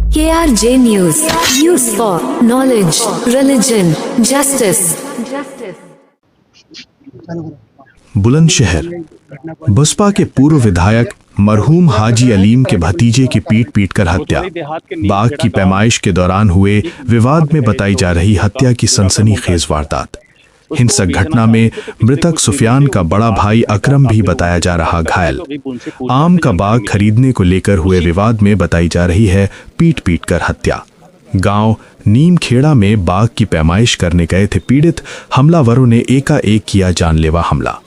KRJ News. News for knowledge, religion, justice. Bulandshahr Baspa के पूर्व विधायक मरहूम हाजी अलीम के भतीजे की पीट कर हत्या। बाग की पैमाइश के दौरान हुए विवाद में बताई जा रही हत्या की सनसनीखेज वारदात। हिंसक घटना में मृतक सुफियान का बड़ा भाई अकरम भी बताया जा रहा घायल। आम का बाग खरीदने को लेकर हुए विवाद में बताई जा रही है पीट कर हत्या। गांव नीम खेड़ा में बाग की पैमाइश करने गए थे पीड़ित, हमलावरों ने एकाएक किया जानलेवा हमला।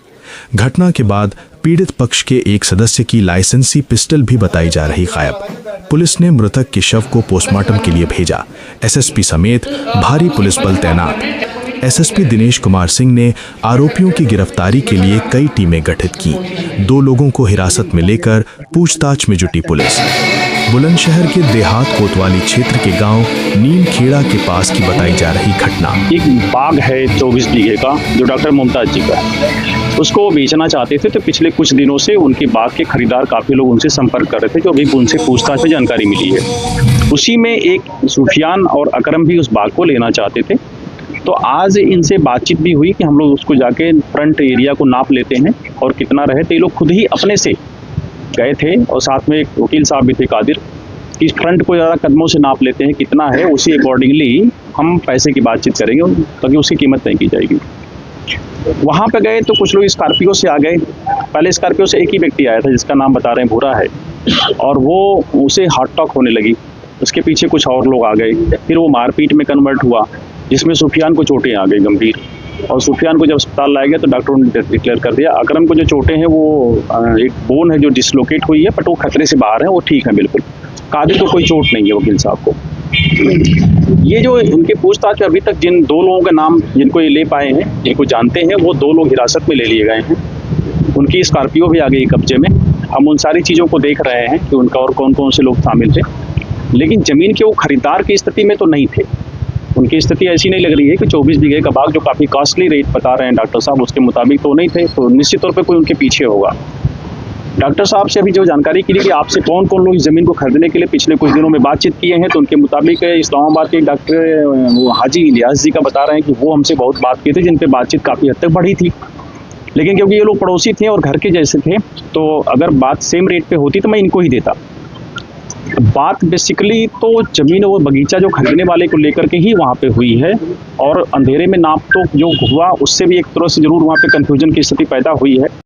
घटना के बाद पीड़ित पक्ष के एक सदस्य की लाइसेंसी पिस्टल भी बताई जा रही गायब। पुलिस ने मृतक के शव को पोस्टमार्टम के लिए भेजा। एसएसपी समेत भारी पुलिस बल तैनात। एसएसपी दिनेश कुमार सिंह ने आरोपियों की गिरफ्तारी के लिए कई टीमें गठित की। 2 लोगों को हिरासत में लेकर पूछताछ में जुटी पुलिस। बुलंदशहर के देहात कोतवाली क्षेत्र के गांव नीम खेड़ा के पास की बताई जा रही घटना। एक बाग है 24 बीघे का जो डॉक्टर मुमताज जी का है, उसको बेचना चाहते थे। तो पिछले कुछ दिनों से उनके बाग के खरीदार काफ़ी लोग उनसे संपर्क कर रहे थे, जो अभी उनसे पूछताछ में जानकारी मिली है। उसी में एक सुफियान और अकरम भी उस बाग को लेना चाहते थे। तो आज इनसे बातचीत भी हुई कि हम लोग उसको जाके फ्रंट एरिया को नाप लेते हैं और कितना रहे। तो ये लोग खुद ही अपने से गए थे और साथ में एक वकील साहब भी थे कादिर, कि फ्रंट को ज़्यादा कदमों से नाप लेते हैं, कितना है उसी अकॉर्डिंगली हम पैसे की बातचीत करेंगे, ताकि उसकी कीमत तय की जाएगी। वहाँ पे गए तो कुछ लोग स्कॉर्पियो से आ गए। पहले स्कॉर्पियो से एक ही व्यक्ति आया था जिसका नाम बता रहे हैं भूरा है, और वो उसे हार्ट टॉक होने लगी। उसके पीछे कुछ और लोग आ गए। फिर वो मारपीट में कन्वर्ट हुआ, जिसमें सुफियान को चोटें आ गई गंभीर, और सुफियान को जब अस्पताल लाया गया तो डॉक्टरों ने डिक्लेयर कर दिया। अकरम को जो चोटें हैं वो एक बोन है जो डिसलोकेट हुई है, बट वो खतरे से बाहर है, वो ठीक है बिल्कुल। कादिर को कोई चोट नहीं है वकील साहब को। ये जो इनके पूछताछ में अभी तक जिन 2 लोगों का नाम जिनको ये ले पाए हैं, जिनको जानते हैं, वो 2 लोग हिरासत में ले लिए गए हैं। उनकी स्कॉर्पियो भी आ गई कब्जे में। हम उन सारी चीज़ों को देख रहे हैं कि उनका और कौन कौन से लोग शामिल थे, लेकिन ज़मीन के वो खरीदार की स्थिति में तो नहीं थे। उनकी स्थिति ऐसी नहीं लग रही है कि 24 बीघे का बाग जो काफ़ी कॉस्टली रेट बता रहे हैं डॉक्टर साहब, उसके मुताबिक तो नहीं थे। तो निश्चित तौर पे कोई उनके पीछे होगा। डॉक्टर साहब से अभी जो जानकारी की कि आपसे कौन कौन लोग इस ज़मीन को खरीदने के लिए पिछले कुछ दिनों में बातचीत किए हैं, तो उनके मुताबिक इस्लामाबाद के डॉक्टर हाजी इलियास जी का बता रहे हैं कि वो हमसे बहुत बात किए थे, जिन पर बातचीत काफ़ी हद तक बढ़ी थी। लेकिन क्योंकि ये लोग पड़ोसी थे और घर के जैसे थे, तो अगर बात सेम रेट पे होती तो मैं इनको ही देता। बात बेसिकली तो ज़मीन और बगीचा जो खरीदने वाले को लेकर के ही वहाँ पे हुई है, और अंधेरे में नाप तो जो हुआ उससे भी एक तरह से ज़रूर वहाँ पे कन्फ्यूजन की स्थिति पैदा हुई है।